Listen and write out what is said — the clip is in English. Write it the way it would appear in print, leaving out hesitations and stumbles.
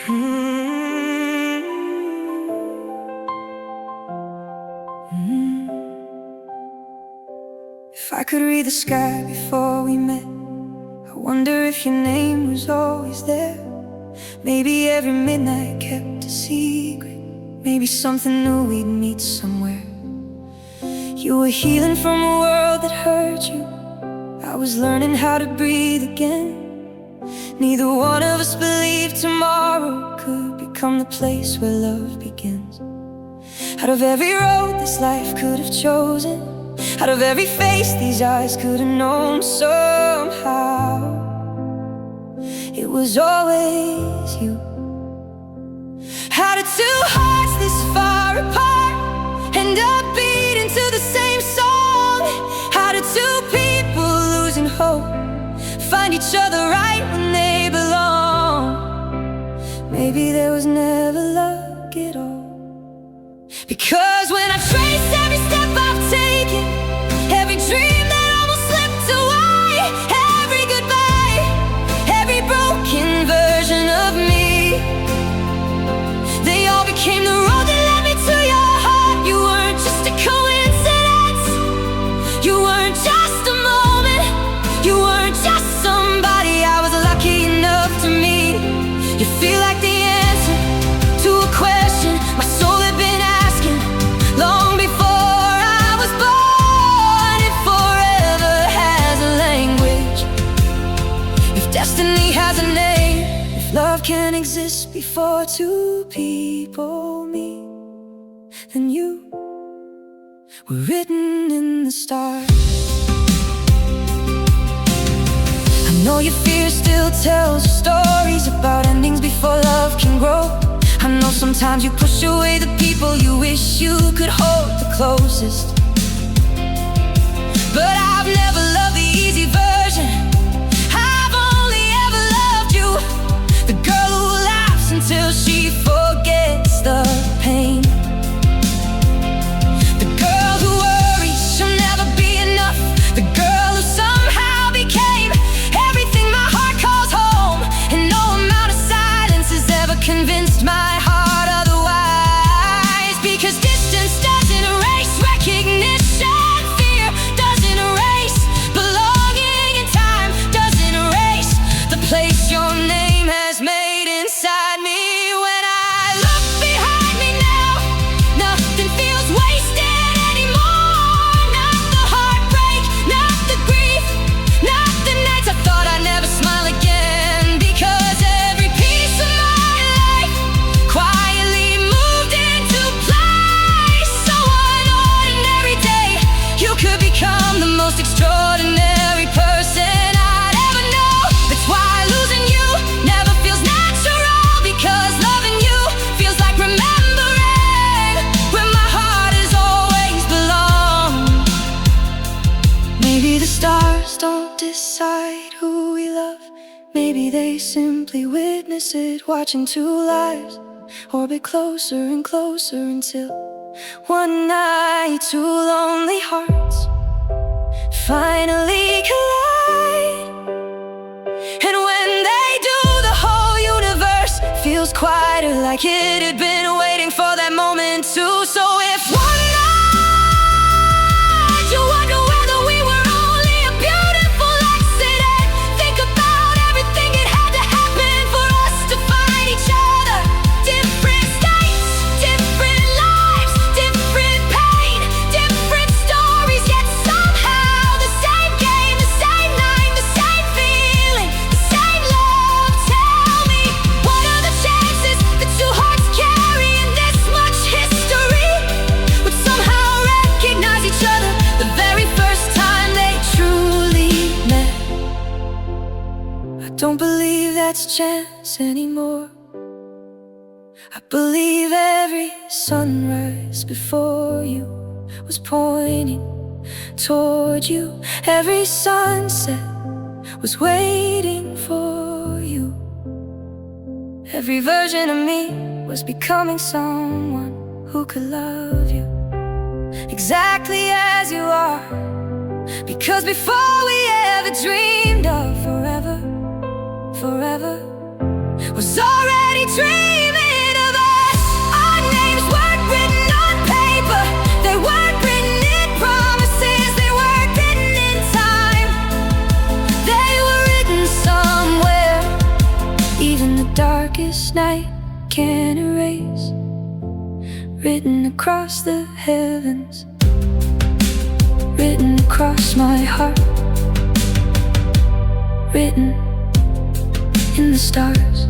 If I could read the sky before we met, I wonder if your name was always there. Maybe every midnight kept a secret. Maybe something new we'd meet somewhere. You were healing from a world that hurt you. I was learning how to breathe again. Neither one of us believed tomorrow could become the place where love begins. Out of every road this life could have chosen, out of every face these eyes could have known, somehow it was always you. How did two hearts this far apart end up beating to the same song? How did two people losing hope find each other right when they belong? Maybe there was never luck at all. Because when I trace every step I've taken, every dream that almost slipped away, every goodbye, every broken version of me, they all became the road that led me to your heart. You weren't just a coincidence, you weren't just a moment, you weren't just somebody I was lucky enough to meet. You feel like the answer to a question my soul had been asking long before I was born. It forever has a language, if destiny has a name, if love can exist before two people meet, then you were written in the stars. I know your fear still tells you stories about endings before love can grow. I know sometimes you push away the people you wish you could hold the closest. But I've never loved the easy version, I've only ever loved you, the girl who laughs until she forgets the pain, the girl who worries she'll never be enough, the girl who somehow became everything my heart calls home. And no amount of silence has ever convinced my heart otherwise. Because distance doesn't erase recognition, fear doesn't erase belonging, and time doesn't erase the place your name has made inside me. When I look behind me now, nothing feels wasted anymore. Not the heartbreak, not the grief, not the nights I thought I'd never smile again. Because every piece of my life quietly moved into place. So one ordinary day you could become the most extraordinary person I'd ever know. That's why losing you never feels natural, because loving you feels like remembering where my heart has always belonged. Maybe the stars don't decide who we love, maybe they simply witness it, watching two lives orbit closer and closer until one night two lonely hearts finally collide. And when they do, the whole universe feels quieter, like it had been waiting for that moment too. So if one night you wonder whether we were only a beautiful accident, think about everything it had to happen for us to find each other. Different states, different lives, different pain, different stories, yet somehow the same game, the same night, the same feeling, the same love. Tell me, what are the chances that two hearts carrying this much history would somehow recognize each other the very first time they truly met? I don't believe that's chance anymore. I believe every sunrise before you was pointing toward you. Every sunset was waiting for you. Every version of me was becoming someone who could love you exactly as you are. Because before we ever dreamed of forever, forever, was already dreaming of us. Our names weren't written on paper, they weren't written in promises, they weren't written in time. They were written somewhere, even the darkest night can't erase. Written across the heavens, written across my heart, written in the stars.